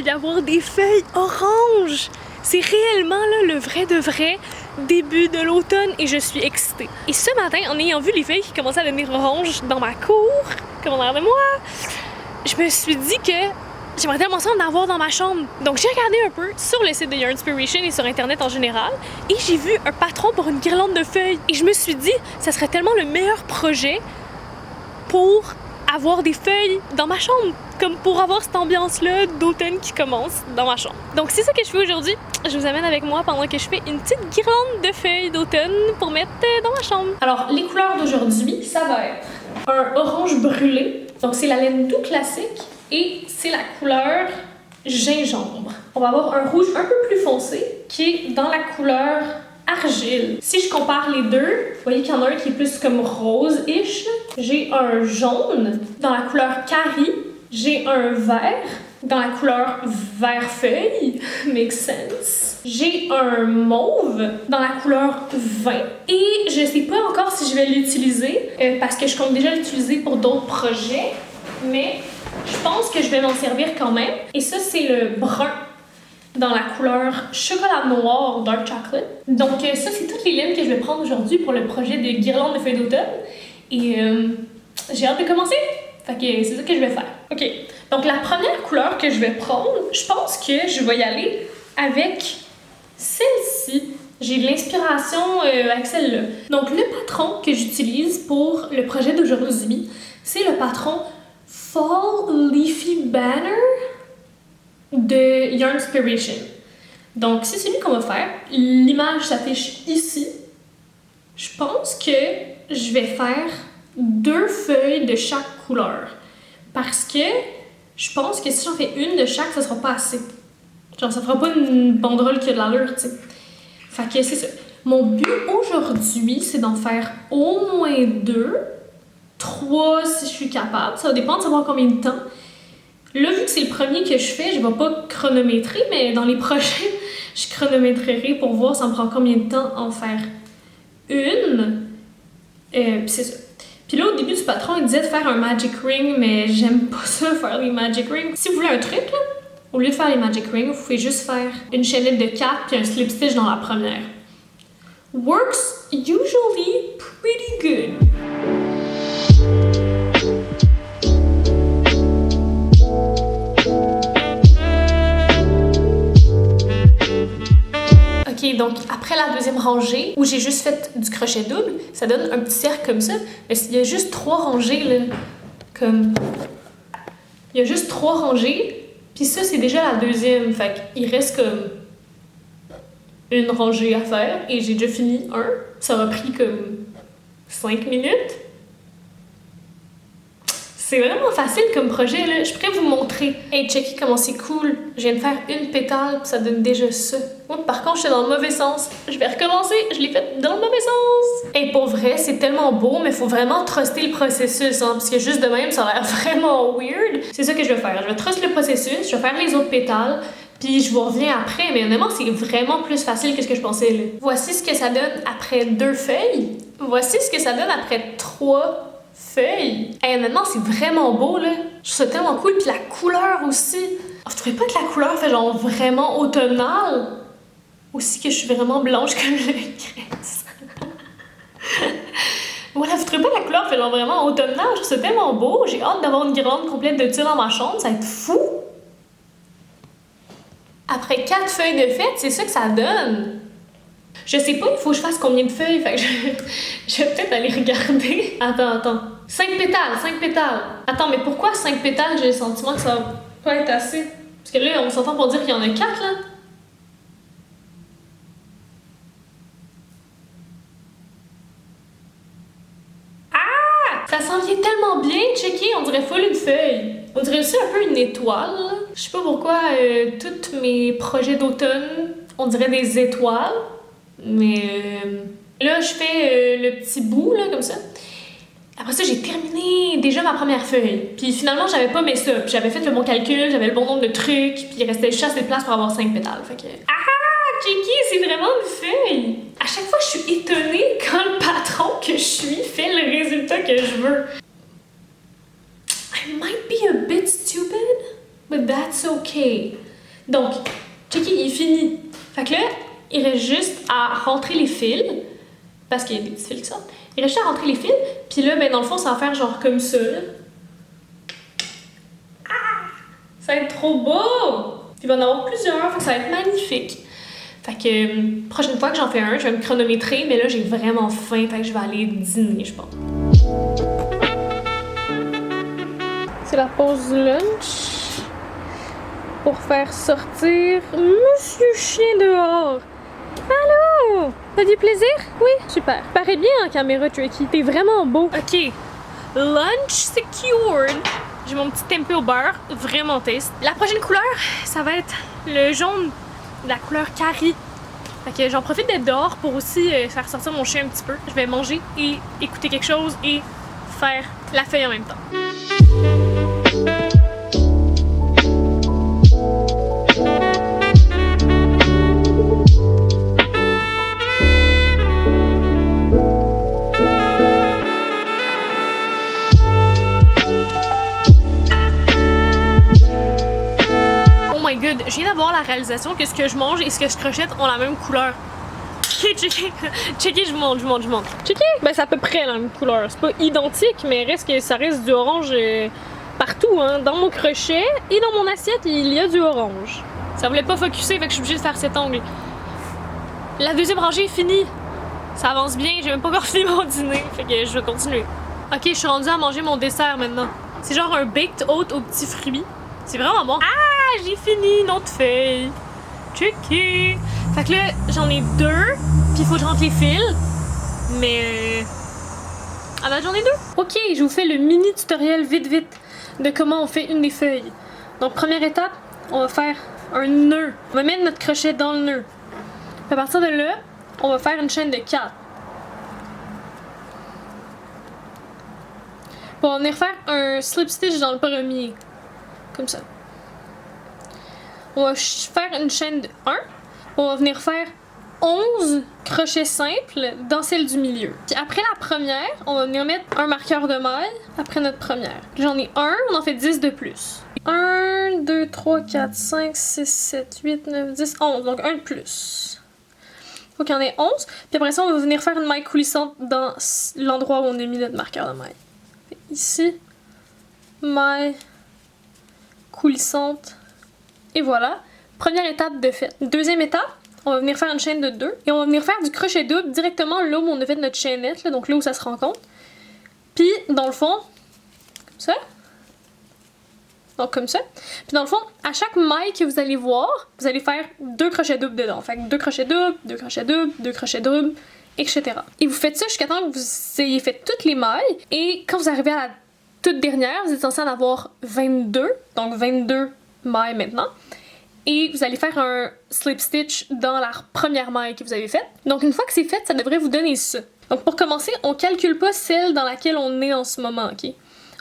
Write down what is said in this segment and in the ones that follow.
à y avoir des feuilles oranges. C'est réellement là, le vrai de vrai début de l'automne et je suis excitée. Et ce matin, en ayant vu les feuilles qui commençaient à devenir oranges dans ma cour, comme en arrière de moi, je me suis dit que j'aimerais tellement ça en avoir dans ma chambre. Donc j'ai regardé un peu sur le site de Yarnspiration et sur internet en général et j'ai vu un patron pour une guirlande de feuilles. Et je me suis dit, ça serait tellement le meilleur projet pour avoir des feuilles dans ma chambre, comme pour avoir cette ambiance-là d'automne qui commence dans ma chambre. Donc c'est ça que je fais aujourd'hui. Je vous amène avec moi pendant que je fais une petite guirlande de feuilles d'automne pour mettre dans ma chambre. Alors les couleurs d'aujourd'hui, ça va être un orange brûlé. Donc c'est la laine tout classique et c'est la couleur gingembre. On va avoir un rouge un peu plus foncé qui est dans la couleur argile. Si je compare les deux, vous voyez qu'il y en a un qui est plus comme rose-ish. J'ai un jaune dans la couleur Carrie. J'ai un vert dans la couleur vert-feuille. Makes sense. J'ai un mauve dans la couleur vin. Et je sais pas encore si je vais l'utiliser parce que je compte déjà l'utiliser pour d'autres projets. Mais je pense que je vais m'en servir quand même. Et ça, c'est le brun dans la couleur chocolat noir Dark Chocolate. Donc ça, c'est toutes les lignes que je vais prendre aujourd'hui pour le projet de guirlande de feuilles d'automne. Et j'ai hâte de commencer. Fait que c'est ça que je vais faire. OK. Donc la première couleur que je vais prendre, je pense que je vais y aller avec celle-ci. J'ai de l'inspiration avec celle-là. Donc le patron que j'utilise pour le projet d'aujourd'hui, c'est le patron Fall Leafy Banner de Yarnspiration. Donc, c'est celui qu'on va faire. L'image s'affiche ici. Je pense que je vais faire 2 feuilles de chaque couleur. Parce que je pense que si j'en fais une de chaque, ça sera pas assez. Genre, ça fera pas une banderole qui a de l'allure, tu sais. Fait que c'est ça. Mon but aujourd'hui, c'est d'en faire au moins 2, 3 si je suis capable. Ça va dépendre de savoir combien de temps. Là, vu que c'est le premier que je fais, je vais pas chronométrer, mais dans les prochains, je chronométrerai pour voir ça me prend combien de temps en faire une. Puis c'est ça. Puis là, au début du patron, il disait de faire un magic ring, mais j'aime pas ça, faire les magic rings. Si vous voulez un truc, là, au lieu de faire les magic rings, vous pouvez juste faire une chaînette de 4 puis un slip stitch dans la première. Works usually pretty good. Ok, donc après la deuxième rangée, où j'ai juste fait du crochet double, ça donne un petit cercle comme ça. Mais il y a juste 3 rangées, là. Comme... Il y a juste 3 rangées, puis ça, c'est déjà la deuxième. Fait qu'il reste comme une rangée à faire, et j'ai déjà fini un. Ça m'a pris comme 5 minutes. C'est vraiment facile comme projet, là. Je pourrais vous montrer. Hey, checkez comment c'est cool. Je viens de faire une pétale, puis ça donne déjà ça. Moi, par contre, je suis dans le mauvais sens. Je vais recommencer. Je l'ai fait dans le mauvais sens. Et pour vrai, c'est tellement beau, mais il faut vraiment truster le processus, hein, parce que juste de même, ça a l'air vraiment weird. C'est ça que je vais faire. Je vais truster le processus, je vais faire les autres pétales, puis je vous reviens après. Mais honnêtement, c'est vraiment plus facile que ce que je pensais, là. Voici ce que ça donne après 2 feuilles. Voici ce que ça donne après 3 feuilles. Hey, honnêtement, c'est vraiment beau, là. Je trouve ça tellement cool. Puis la couleur aussi. Vous trouvez pas que la couleur fait genre vraiment automnale? Aussi que je suis vraiment blanche comme le graisse. Voilà, vous trouvez pas que la couleur fait genre vraiment automnale? Je trouve ça tellement beau. J'ai hâte d'avoir une guirlande complète de ça dans ma chambre. Ça va être fou. Après 4 feuilles de fête, c'est ça que ça donne. Je sais pas, il faut que je fasse combien de feuilles, fait que je vais peut-être aller regarder. Attends. 5 pétales. Attends, mais pourquoi 5 pétales? J'ai le sentiment que ça va pas être assez. Parce que là, on s'entend pour dire qu'il y en a 4, là. Ah! Ça s'en vient tellement bien, checker, on dirait full une feuille. On dirait aussi un peu une étoile, là. Je sais pas pourquoi tous mes projets d'automne, on dirait des étoiles. Mais là, je fais le petit bout, là, comme ça. Après ça, j'ai terminé déjà ma première feuille. Puis finalement, j'avais pas mis ça. Puis j'avais fait le bon calcul, j'avais le bon nombre de trucs. Puis il restait juste assez de place pour avoir 5 pétales. Fait que... Ah! Checky, c'est vraiment une feuille! À chaque fois, je suis étonnée quand le patron que je suis fait le résultat que je veux. I might be a bit stupid, but that's okay. Donc, checker, il est fini. Fait que là, il reste juste à rentrer les fils, parce qu'il y a des petits fils qui sortent. Il reste juste à rentrer les fils, puis là, ben, dans le fond, ça va faire genre comme ça, là. Ah! Ça va être trop beau! Puis il va y en avoir plusieurs, fait que ça va être magnifique. Fait que, prochaine fois que j'en fais un, je vais me chronométrer, mais là, j'ai vraiment faim, fait que je vais aller dîner, je pense. C'est la pause lunch pour faire sortir Monsieur Chien dehors. Allô? T'as du plaisir? Oui, super. Paraît bien en caméra, Tricky. T'es vraiment beau. OK. Lunch secured. J'ai mon petit tempeh au beurre, vraiment taste. La prochaine couleur, ça va être le jaune, la couleur curry. Fait que j'en profite d'être dehors pour aussi faire sortir mon chien un petit peu. Je vais manger et écouter quelque chose et faire la feuille en même temps. Je viens d'avoir la réalisation que ce que je mange et ce que je crochette ont la même couleur. Checker, je monte. Checker, ben c'est à peu près la même couleur. C'est pas identique, mais ça reste du orange partout, hein. Dans mon crochet et dans mon assiette, il y a du orange. Ça voulait pas focusser, fait que je suis obligée de faire cet angle. La deuxième rangée est finie. Ça avance bien, j'ai même pas encore fini mon dîner, fait que je vais continuer. Ok, je suis rendue à manger mon dessert maintenant. C'est genre un baked oat aux petits fruits. C'est vraiment bon. Ah, j'ai fini une autre feuille. Tricky. Fait que là, j'en ai deux, puis il faut que je rentre les fils. Mais à date, j'en ai deux. Ok, je vous fais le mini tutoriel vite de comment on fait une des feuilles. Donc, première étape, on va faire un nœud. On va mettre notre crochet dans le nœud. Puis à partir de là, on va faire une chaîne de 4. Puis on va venir faire un slip stitch dans le premier. Comme ça. On va faire une chaîne de 1. On va venir faire 11 crochets simples dans celle du milieu. Puis après la première, on va venir mettre un marqueur de maille après notre première. J'en ai un, on en fait 10 de plus. 1, 2, 3, 4, 5, 6, 7, 8, 9, 10, 11. Donc un de plus. Faut qu'il y en ait 11. Puis après ça, on va venir faire une maille coulissante dans l'endroit où on a mis notre marqueur de maille. Ici, maille coulissante. Et voilà. Première étape de fait. Deuxième étape, on va venir faire une chaîne de 2 et on va venir faire du crochet double directement là où on a fait notre chaînette, là, donc là où ça se rencontre. Puis dans le fond, comme ça. Donc comme ça. Puis dans le fond, à chaque maille que vous allez voir, vous allez faire 2 crochets doubles dedans. Fait que 2 crochets doubles, 2 crochets doubles, 2 crochets doubles, etc. Et vous faites ça jusqu'à temps que vous ayez fait toutes les mailles. Et quand vous arrivez à la toute dernière, vous êtes censé en avoir 22. Donc 22 mailles maintenant. Et vous allez faire un slip stitch dans la première maille que vous avez faite. Donc une fois que c'est fait, ça devrait vous donner ça. Donc pour commencer, on calcule pas celle dans laquelle on est en ce moment, ok?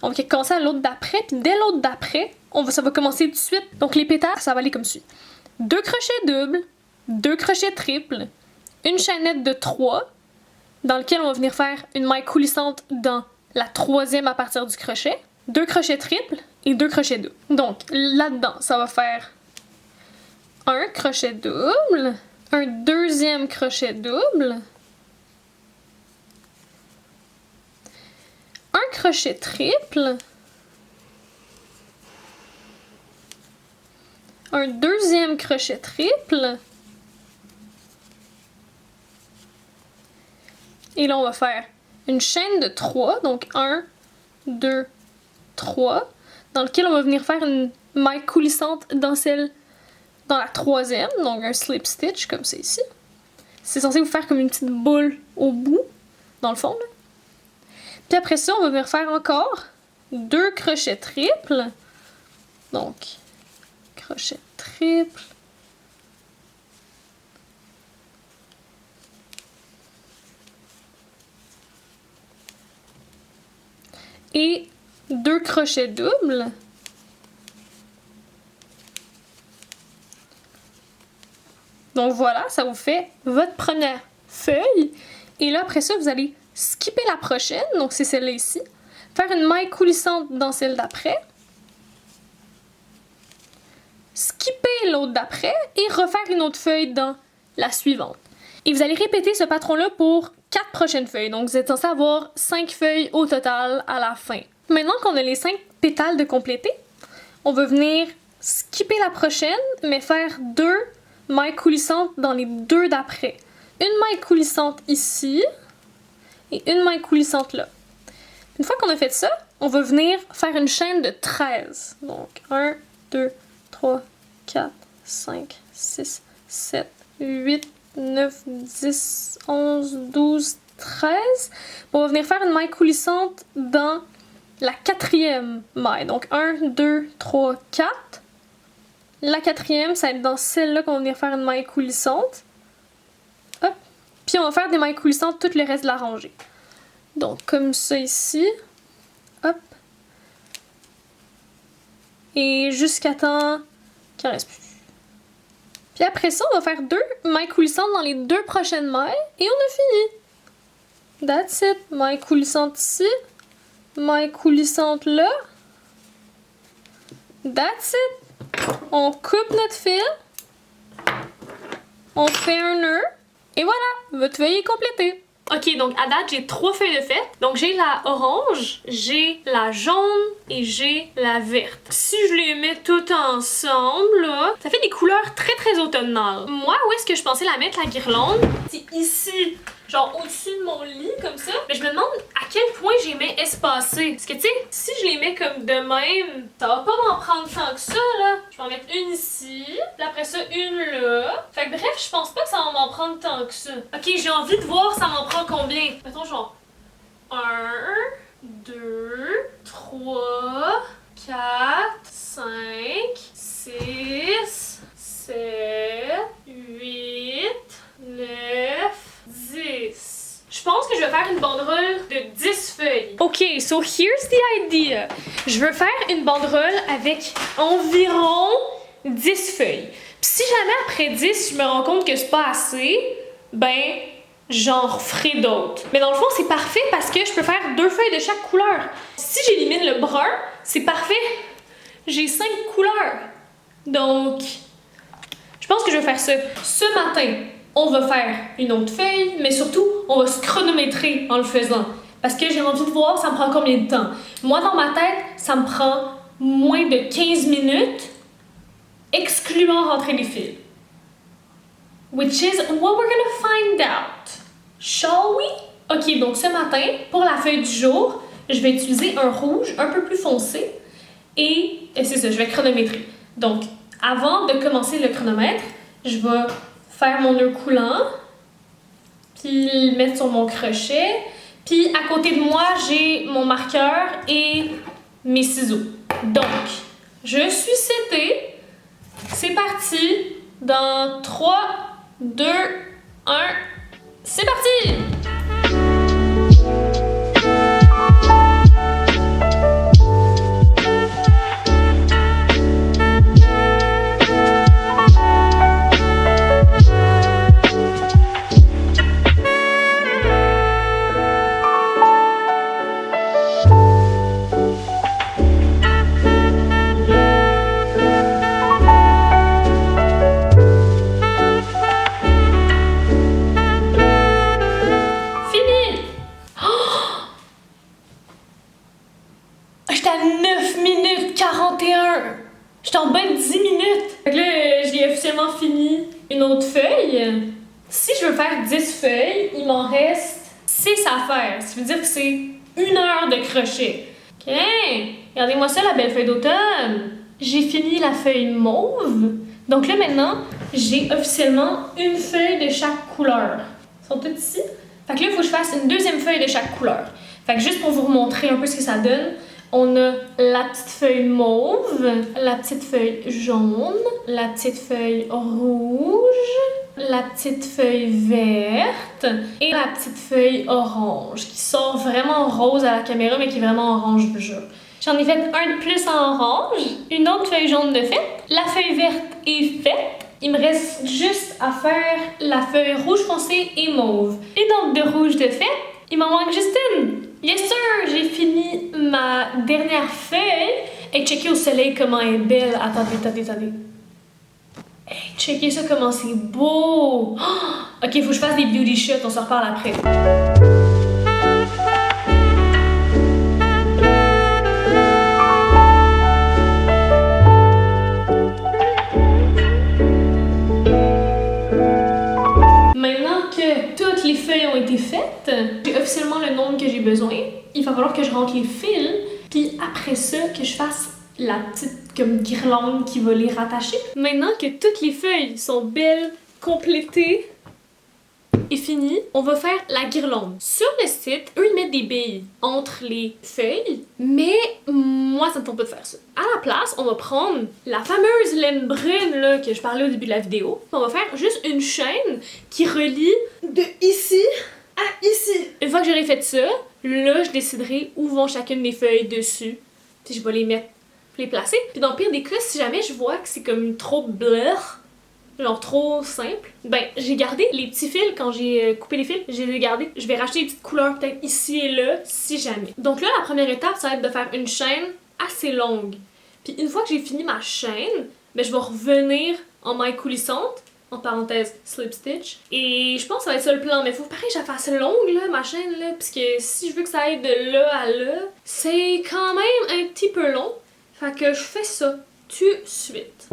On va commencer à l'autre d'après, puis dès l'autre d'après, ça va commencer tout de suite. Donc les pétales, ça va aller comme suit. 2 crochets doubles, 2 crochets triples, une chaînette de 3, dans lequel on va venir faire une maille coulissante dans la troisième à partir du crochet, 2 crochets triples et 2 crochets doubles. Donc là-dedans, ça va faire un crochet double, un deuxième crochet double, un crochet triple, un deuxième crochet triple, et là on va faire une chaîne de 3, donc 1, 2, 3, dans lequel on va venir faire une maille coulissante dans la troisième, donc un slip stitch comme c'est ici. C'est censé vous faire comme une petite boule au bout, dans le fond, là. Puis après ça, on va venir faire encore 2 crochets triples. Donc, crochet triple. Et 2 crochets doubles. Donc voilà, ça vous fait votre première feuille. Et là, après ça, vous allez skipper la prochaine, donc c'est celle-là ici. Faire une maille coulissante dans celle d'après. skipper l'autre d'après et refaire une autre feuille dans la suivante. Et vous allez répéter ce patron-là pour 4 prochaines feuilles. Donc vous êtes censé avoir 5 feuilles au total à la fin. Maintenant qu'on a les 5 pétales de compléter, on va venir skipper la prochaine, mais faire 2 mailles coulissantes dans les 2 d'après. Une maille coulissante ici et une maille coulissante là. Une fois qu'on a fait ça, on va venir faire une chaîne de 13. Donc 1, 2, 3, 4, 5, 6, 7, 8, 9, 10, 11, 12, 13. On va venir faire une maille coulissante dans la 4e maille. Donc 1, 2, 3, 4. La 4e, ça va être dans celle-là qu'on va venir faire une maille coulissante. Hop. Puis on va faire des mailles coulissantes tout le reste de la rangée. Donc comme ça ici. Hop. Et jusqu'à temps qu'il en reste plus. Puis après ça, on va faire 2 mailles coulissantes dans les 2 prochaines mailles et on a fini. That's it. Maille coulissante ici. Maille coulissante là. That's it. On coupe notre fil. On fait un nœud. Et voilà, votre feuille est complétée. Ok, donc à date, j'ai 3 feuilles de fête. Donc j'ai la orange, j'ai la jaune et j'ai la verte. Si je les mets toutes ensemble, là, ça fait des couleurs très très automnales. Moi, où est-ce que je pensais la mettre, la guirlande? C'est ici, genre au-dessus de mon lit, comme ça. Mais je me demande à quel point je les mets espacées. Parce que tu sais, si je les mets comme de même, ça va pas m'en prendre tant que ça, là. Je vais en mettre une ici, puis après ça, une là. Fait que bref, je pense pas que ça va m'en prendre tant que ça. Ok, j'ai envie de voir ça m'en prend combien. Mettons genre 1, 2, 3, 4, 5, 6, 7, 8, 9, 10. Je pense que je vais faire une banderole de 10 feuilles. Ok, so here's the idea. Je veux faire une banderole avec environ 10 feuilles. Puis si jamais après 10, je me rends compte que c'est pas assez, ben j'en referai d'autres. Mais dans le fond, c'est parfait parce que je peux faire 2 feuilles de chaque couleur. Si j'élimine le brun, c'est parfait. J'ai 5 couleurs. Donc, je pense que je vais faire ça. Ce matin, on va faire une autre feuille, mais surtout, on va se chronométrer en le faisant. Parce que j'ai envie de voir ça me prend combien de temps. Moi, dans ma tête, ça me prend moins de 15 minutes, excluant rentrer les fils. Which is what we're gonna find out. Shall we? Ok, donc ce matin, pour la feuille du jour, je vais utiliser un rouge un peu plus foncé et c'est ça, je vais chronométrer. Donc, avant de commencer le chronomètre, je vais faire mon nœud coulant, puis le mettre sur mon crochet, puis à côté de moi, j'ai mon marqueur et mes ciseaux. Donc, je suis setée. C'est parti. Dans 3, 2, 1, c'est parti! J'étais en bas de 10 minutes. Fait que là, j'ai officiellement fini une autre feuille. Si je veux faire 10 feuilles, il m'en reste 6 à faire. Ça veut dire que c'est 1 heure de crochet. Ok, regardez-moi ça, la belle feuille d'automne. J'ai fini la feuille mauve. Donc là, maintenant, j'ai officiellement une feuille de chaque couleur. Ils sont toutes ici. Fait que là, il faut que je fasse une deuxième feuille de chaque couleur. Fait que juste pour vous remontrer un peu ce que ça donne, on a la petite feuille mauve, la petite feuille jaune, la petite feuille rouge, la petite feuille verte et la petite feuille orange qui sort vraiment rose à la caméra mais qui est vraiment orange bleu. J'en ai fait un de plus en orange, une autre feuille jaune de faite, la feuille verte est faite. Il me reste juste à faire la feuille rouge foncé et mauve. Une autre de rouge de faite, il m'en manque juste une. Yes sir, j'ai fini ma dernière feuille. Et checkez au soleil comment elle est belle. Attendez. Hey, checkez ça comment c'est beau! Oh! Ok, faut que je fasse des beauty shots, on se reparle après. Maintenant que toutes les feuilles ont été faites, j'ai officiellement le nombre que j'ai besoin. Il va falloir que je rentre les fils, puis après ça, que je fasse la petite comme guirlande qui va les rattacher. Maintenant que toutes les feuilles sont belles, complétées et finies, on va faire la guirlande. Sur le site, eux ils mettent des billes entre les feuilles, mais moi ça me tente pas de faire ça. À la place, on va prendre la fameuse laine brune là, que je parlais au début de la vidéo. On va faire juste une chaîne qui relie de ici à ici. Une fois que j'aurai fait ça, là je déciderai où vont chacune des feuilles dessus. Puis je vais les mettre, les placer. Puis dans le pire des cas, si jamais je vois que c'est comme trop blur, genre trop simple, ben j'ai gardé les petits fils quand j'ai coupé les fils, je les ai gardés. Je vais racheter des petites couleurs peut-être ici et là, si jamais. Donc là, la première étape, ça va être de faire une chaîne assez longue. Puis une fois que j'ai fini ma chaîne, ben je vais revenir en maille coulissante, en parenthèse slip stitch. Et je pense que ça va être ça le plan, mais faut pareil que je la fasse longue là, ma chaîne là, parce que si je veux que ça aille de là à là, c'est quand même un petit peu long. Fait que je fais ça tout de suite.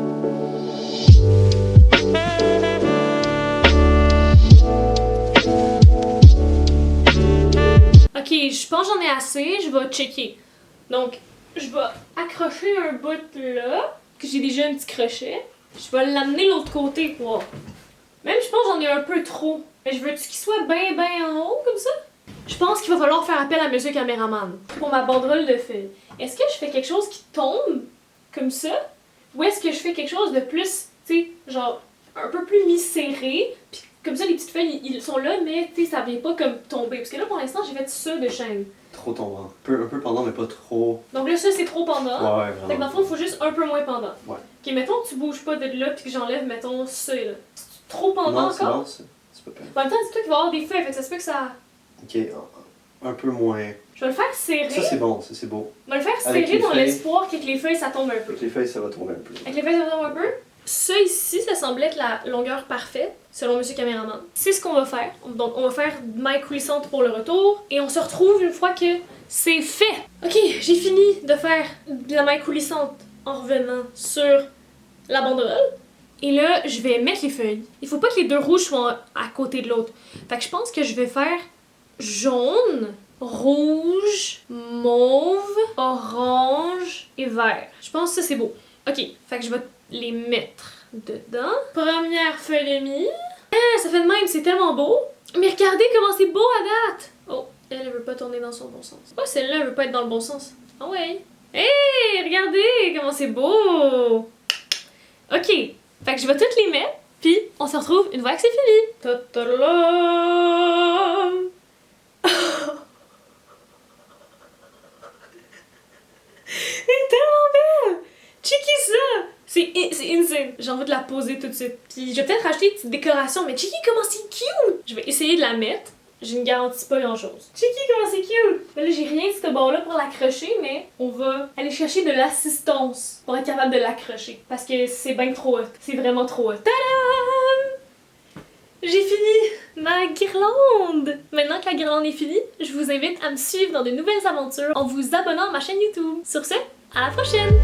Ok, je pense que j'en ai assez, je vais checker. Donc, je vais accrocher un bout là, que j'ai déjà un petit crochet. Je vais l'amener de l'autre côté, quoi. Même, je pense que j'en ai un peu trop. Mais je veux-tu qu'il soit bien en haut, comme ça? Je pense qu'il va falloir faire appel à monsieur caméraman pour ma banderole de feuilles. Est-ce que je fais quelque chose qui tombe, comme ça? Ou est-ce que je fais quelque chose de plus, tu sais, genre, un peu plus mi-serré, puis comme ça, les petites feuilles, ils sont là, mais tu sais, ça vient pas comme tomber. Parce que là, pour l'instant, j'ai fait ça de chaîne. Trop tombant. Un peu pendant, mais pas trop. Donc là, ça, c'est trop pendant. Ouais, vraiment. Donc dans le fond, il faut juste un peu moins pendant. Ouais. Ok, mettons que tu bouges pas de là, puis que j'enlève, mettons, ça, là. C'est trop pendant Non, encore? Non, c'est pas pire. En même temps, dis-toi qu'il va y avoir des feuilles, fait que ça se peut que ça... Ok, un peu moins. Je vais le faire serrer. Ça, c'est bon, ça, c'est beau. Je vais le faire Avec serrer les dans feuilles. l'espoir qu'avec les feuilles, ça tombe un peu. Avec les feuilles, ça va tomber un peu. Avec les feuilles, ça tombe un peu. Ça ici, ça semble être la longueur parfaite, selon monsieur caméraman. C'est ce qu'on va faire. Donc, on va faire maille coulissante pour le retour, et on se retrouve une fois que c'est fait. Ok, j'ai fini de faire de la maille coulissante en revenant sur la banderole. Et là, je vais mettre les feuilles. Il faut pas que les deux rouges soient à côté de l'autre. Fait que je pense que je vais faire jaune, rouge, mauve, orange et vert. Je pense que ça c'est beau. Ok, fait que je vais les mettre dedans. Première feuille de mie. Ah, ça fait de même, c'est tellement beau. Mais regardez comment c'est beau à date. Oh, elle veut pas tourner dans son bon sens. Oh, celle-là, elle veut pas être dans le bon sens. Ah ouais. Hey, regardez comment c'est beau. Ok, fait que je vais toutes les mettre, puis on se retrouve une fois que c'est fini. Ta-ta-la-la. Elle est tellement belle! Checky ça! C'est insane. J'ai envie de la poser tout de suite. Puis je vais peut-être racheter une petite décoration, mais checky comment c'est cute! Je vais essayer de la mettre. Je ne garantis pas grand-chose. Checky comment c'est cute! Ben là, j'ai rien de ce bord-là pour l'accrocher, mais on va aller chercher de l'assistance pour être capable de l'accrocher. Parce que c'est bien trop hot. C'est vraiment trop hot. Tadam! J'ai fini ma guirlande! Maintenant que la guirlande est finie, je vous invite à me suivre dans de nouvelles aventures en vous abonnant à ma chaîne YouTube. Sur ce, à la prochaine!